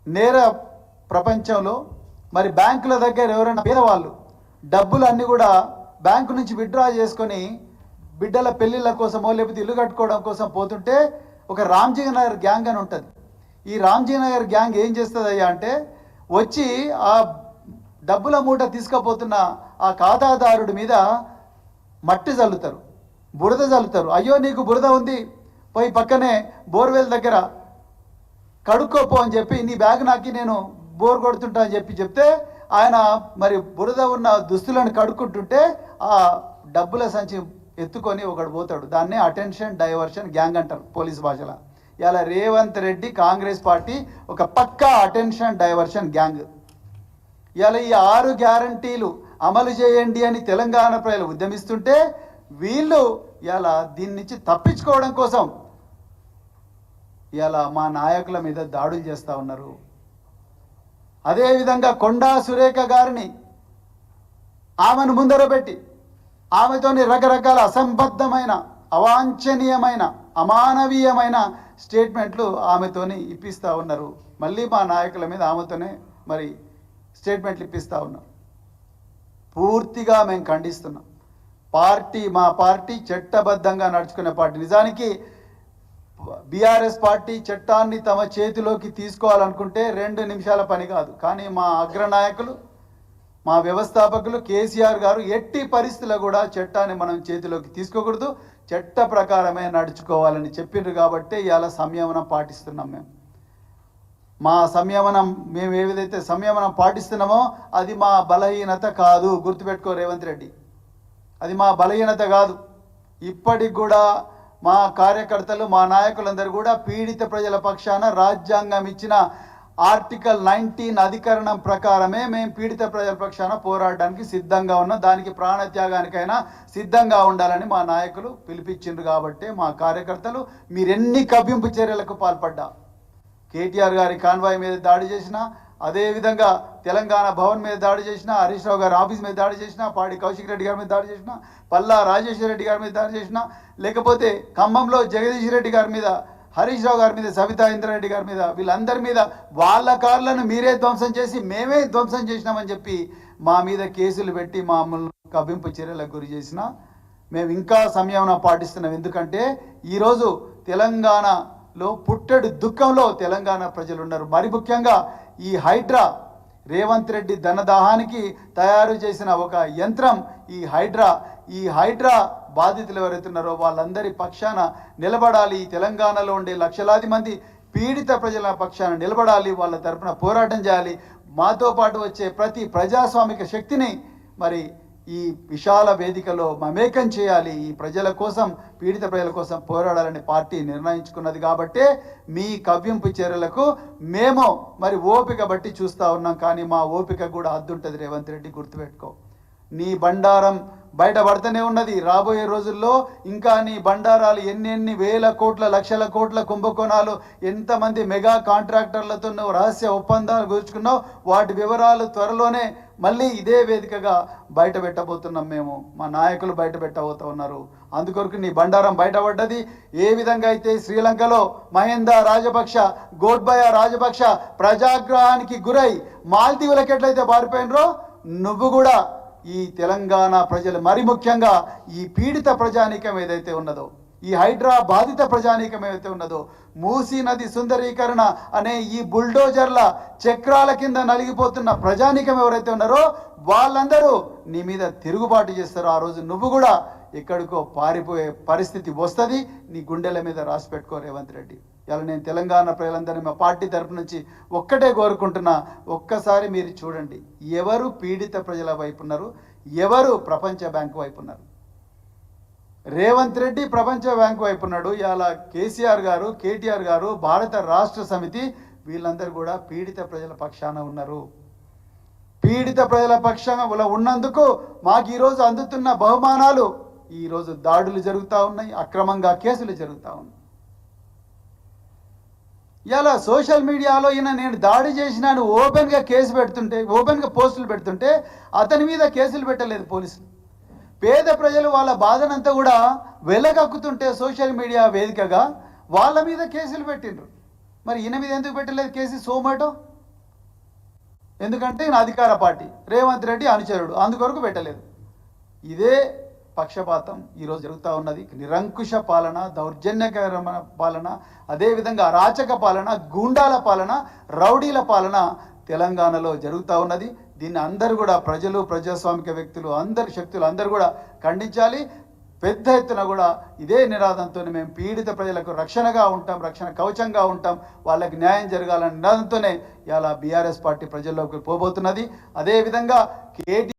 నేర ప్రపంచంలో మరి బ్యాంకుల దగ్గర ఎవరైనా పేదవాళ్ళు డబ్బులు అన్నీ కూడా బ్యాంకు నుంచి విత్డ్రా చేసుకొని బిడ్డల పెళ్ళిళ్ళ కోసమో లేకపోతే ఇల్లు కట్టుకోవడం కోసం పోతుంటే ఒక రామ్జీ నగర్ గ్యాంగ్ అని ఉంటుంది. ఈ రామ్జీ నగర్ గ్యాంగ్ ఏం చేస్తుందయ్యా అంటే వచ్చి ఆ డబ్బుల మూట తీసుకుపోతున్న ఆ ఖాతాదారుడి మీద మట్టి చల్లుతారు, బురద చల్లుతారు. అయ్యో నీకు బురద ఉంది, పోయి పక్కనే బోర్వెల్ దగ్గర కడుక్కోపో అని చెప్పి నీ బ్యాగ్ నాకి నేను బోర్ కొడుతుంటా అని చెప్తే ఆయన మరి బురద ఉన్న దుస్తులను కడుక్కుంటుంటే ఆ డబ్బుల సంచి ఎత్తుకొని ఒకడు పోతాడు. దాన్నే అటెన్షన్ డైవర్షన్ గ్యాంగ్ అంటారు పోలీస్ భాషలో. ఇలా రేవంత్ రెడ్డి కాంగ్రెస్ పార్టీ ఒక పక్కా అటెన్షన్ డైవర్షన్ గ్యాంగ్. ఇలా ఈ 6 గ్యారంటీలు అమలు చేయండి అని తెలంగాణ ప్రజలు ఉద్యమిస్తుంటే వీళ్ళు ఇలా దీని నుంచి తప్పించుకోవడం కోసం ఇలా మా నాయకుల మీద దాడులు చేస్తూ ఉన్నారు. అదేవిధంగా కొండా సురేఖ గారిని ఆమెను ముందర పెట్టి ఆమెతోని రకరకాల అసంబద్ధమైన అవాంఛనీయమైన అమానవీయమైన స్టేట్మెంట్లు ఆమెతోని ఇప్పిస్తూ ఉన్నారు. మళ్ళీ మా నాయకుల మీద ఆమెతోనే మరి స్టేట్మెంట్లు ఇప్పిస్తూ ఉన్నారు. పూర్తిగా మేము ఖండిస్తున్నాం. మా పార్టీ చట్టబద్ధంగా నడుచుకునే పార్టీ. నిజానికి బీఆర్ఎస్ పార్టీ చట్టాన్ని తమ చేతిలోకి తీసుకోవాలనుకుంటే 2 నిమిషాల పని కాదు. కానీ మా అగ్రనాయకులు, మా వ్యవస్థాపకులు కేసీఆర్ గారు ఎట్టి పరిస్థితుల్లో కూడా చట్టాన్ని మనం చేతిలోకి తీసుకోకూడదు, చట్ట ప్రకారమే నడుచుకోవాలని చెప్పిండ్రు. కాబట్టి ఇవాళ సంయమనం పాటిస్తున్నాం. మేము ఏదైతే సంయమనం పాటిస్తున్నామో అది మా బలహీనత కాదు. గుర్తుపెట్టుకో రేవంత్ రెడ్డి, అది మా బలహీనత కాదు. ఇప్పటికి కూడా మా కార్యకర్తలు, మా నాయకులందరూ కూడా పీడిత ప్రజల పక్షాన రాజ్యాంగం ఇచ్చిన ఆర్టికల్ 19 అధికరణం ప్రకారమే మేము పీడిత ప్రజల పక్షాన పోరాడడానికి సిద్ధంగా ఉన్నాం. దానికి ప్రాణత్యాగానికైనా సిద్ధంగా ఉండాలని మా నాయకులు పిలిపించిండ్రు. కాబట్టి మా కార్యకర్తలు మీరెన్ని కవ్వింపు చర్యలకు పాల్పడ్డా, కేటీఆర్ గారి కాన్వాయ్ మీద దాడి చేసినా, అదేవిధంగా తెలంగాణ భవన్ మీద దాడి చేసిన, హరీష్ రావు గారి ఆఫీస్ మీద దాడి చేసిన, పాడి కౌశిక్ రెడ్డి గారి మీద దాడి చేసిన, పల్లా రాజేశ్వర రెడ్డి గారి మీద దాడి చేసిన, లేకపోతే ఖమ్మంలో జగదీష్ రెడ్డి గారి మీద, హరీష్ రావు గారి మీద, సవితా ఇంద్రారెడ్డి గారి మీద, వీళ్ళందరి మీద వాళ్ళ కార్లను మీరే ధ్వంసం చేసి మేమే ధ్వంసం చేసినామని చెప్పి మా మీద కేసులు పెట్టి మమ్మల్ని కవ్వింపు చర్యలకు గురి చేసిన మేము ఇంకా సంయమనం పాటిస్తున్నాం. ఎందుకంటే ఈరోజు తెలంగాణలో పుట్టెడు దుఃఖంలో తెలంగాణ ప్రజలు ఉన్నారు. మరి ముఖ్యంగా ఈ హైడ్రా, రేవంత్ రెడ్డి ధనదాహానికి తయారు చేసిన ఒక యంత్రం ఈ హైడ్రా బాధితులు ఎవరైతున్నారో వాళ్ళందరి పక్షాన నిలబడాలి. తెలంగాణలో ఉండే లక్షలాది మంది పీడిత ప్రజల పక్షాన నిలబడాలి, వాళ్ళ తరపున పోరాటం చేయాలి. మాతో పాటు వచ్చే ప్రతి ప్రజాస్వామిక శక్తిని మరి ఈ విశాల వేదికలో మమేకం చేయాలి. ఈ ప్రజల కోసం, పీడిత ప్రజల కోసం పోరాడాలని పార్టీ నిర్ణయించుకున్నది. కాబట్టే మీ కవ్వింపు చర్యలకు మేము మరి ఓపిక బట్టి చూస్తూ ఉన్నాం. కానీ మా ఓపిక కూడా హద్దుంటుంది రేవంత్ రెడ్డి, గుర్తుపెట్టుకో. నీ బండారం బయటపడుతూనే ఉన్నది. రాబోయే రోజుల్లో ఇంకా నీ బండారాలు ఎన్ని వేల కోట్ల, లక్షల కోట్ల కుంభకోణాలు, ఎంతమంది మెగా కాంట్రాక్టర్లతో నువ్వు రహస్య ఒప్పందాలు కూర్చుకున్నావు, వాటి వివరాలు త్వరలోనే మళ్ళీ ఇదే వేదికగా బయట పెట్టబోతున్నాం. మేము మా నాయకులు బయట పెట్టబోతూ ఉన్నారు. అందుకొరకు నీ బండారం బయటపడ్డది. ఏ విధంగా అయితే శ్రీలంకలో మహేంద్ర రాజపక్ష, గోడ్బయ రాజపక్ష ప్రజాగ్రహానికి గురై మాల్దీవులకు ఎట్లయితే పారిపోయినరో, నువ్వు కూడా ఈ తెలంగాణ ప్రజలు, మరి ముఖ్యంగా ఈ పీడిత ప్రజానీకం ఏదైతే ఉన్నదో, ఈ హైడ్రా బాధిత ప్రజానీకం ఏదైతే ఉన్నదో, మూసీ నది సుందరీకరణ అనే ఈ బుల్డోజర్ల చక్రాల కింద నలిగిపోతున్న ప్రజానీకం ఎవరైతే ఉన్నారో వాళ్ళందరూ నీ మీద తిరుగుబాటు చేస్తారు. ఆ రోజు నువ్వు కూడా ఎక్కడికో పారిపోయే పరిస్థితి వస్తుంది. నీ గుండెల మీద రాసి పెట్టుకో రేవంత్ రెడ్డి. ఇలా నేను తెలంగాణ ప్రజలందరినీ మా పార్టీ తరపు నుంచి ఒక్కటే కోరుకుంటున్నా, ఒక్కసారి మీరు చూడండి ఎవరు పీడిత ప్రజల వైపు ఉన్నారు, ఎవరు ప్రపంచ బ్యాంకు వైపు ఉన్నారు. రేవంత్ రెడ్డి ప్రపంచ బ్యాంకు వైపు ఉన్నాడు. ఇలా కేసీఆర్ గారు, కేటీఆర్ గారు, భారత రాష్ట్ర సమితి వీళ్ళందరూ కూడా పీడిత ప్రజల పక్షాన ఉన్నారు. పీడిత ప్రజల పక్షాన ఉన్నందుకు మాకు ఈరోజు అందుతున్న బహుమానాలు, ఈరోజు దాడులు జరుగుతూ ఉన్నాయి, అక్రమంగా కేసులు జరుగుతూ ఉన్నాయి. ఇలా సోషల్ మీడియాలో నేను దాడి చేసినాను ఓపెన్గా కేసు పెడుతుంటే, ఓపెన్గా పోస్టులు పెడుతుంటే అతని మీద కేసులు పెట్టలేదు పోలీసులు. పేద ప్రజలు వాళ్ళ బాధనంతా కూడా వెలగక్కుతుంటే సోషల్ మీడియా వేదికగా వాళ్ళ మీద కేసులు పెట్టిండ్రు. మరి ఈయన మీద ఎందుకు పెట్టలేదు కేసు? సోమాటో ఎందుకంటే ఈయన అధికార పార్టీ, రేవంత్ రెడ్డి అనుచరుడు, అందుకొరకు పెట్టలేదు. ఇదే పక్షపాతం ఈరోజు జరుగుతూ ఉన్నది. నిరంకుశ పాలన, దౌర్జన్యకరమైన పాలన, అదేవిధంగా అరాచక పాలన, గూండాల పాలన, రౌడీల పాలన తెలంగాణలో జరుగుతూ ఉన్నది. దీన్ని అందరూ కూడా ప్రజలు, ప్రజాస్వామిక వ్యక్తులు, అందరు శక్తులు అందరూ కూడా ఖండించాలి. పెద్ద ఎత్తున కూడా ఇదే నినాదంతో మేము పీడిత ప్రజలకు రక్షణగా ఉంటాం, రక్షణ కవచంగా ఉంటాం, వాళ్ళకి న్యాయం జరగాలనే నినాదంతోనే ఇలా బీఆర్ఎస్ పార్టీ ప్రజల్లోకి పోబోతున్నది. అదేవిధంగా కేటీ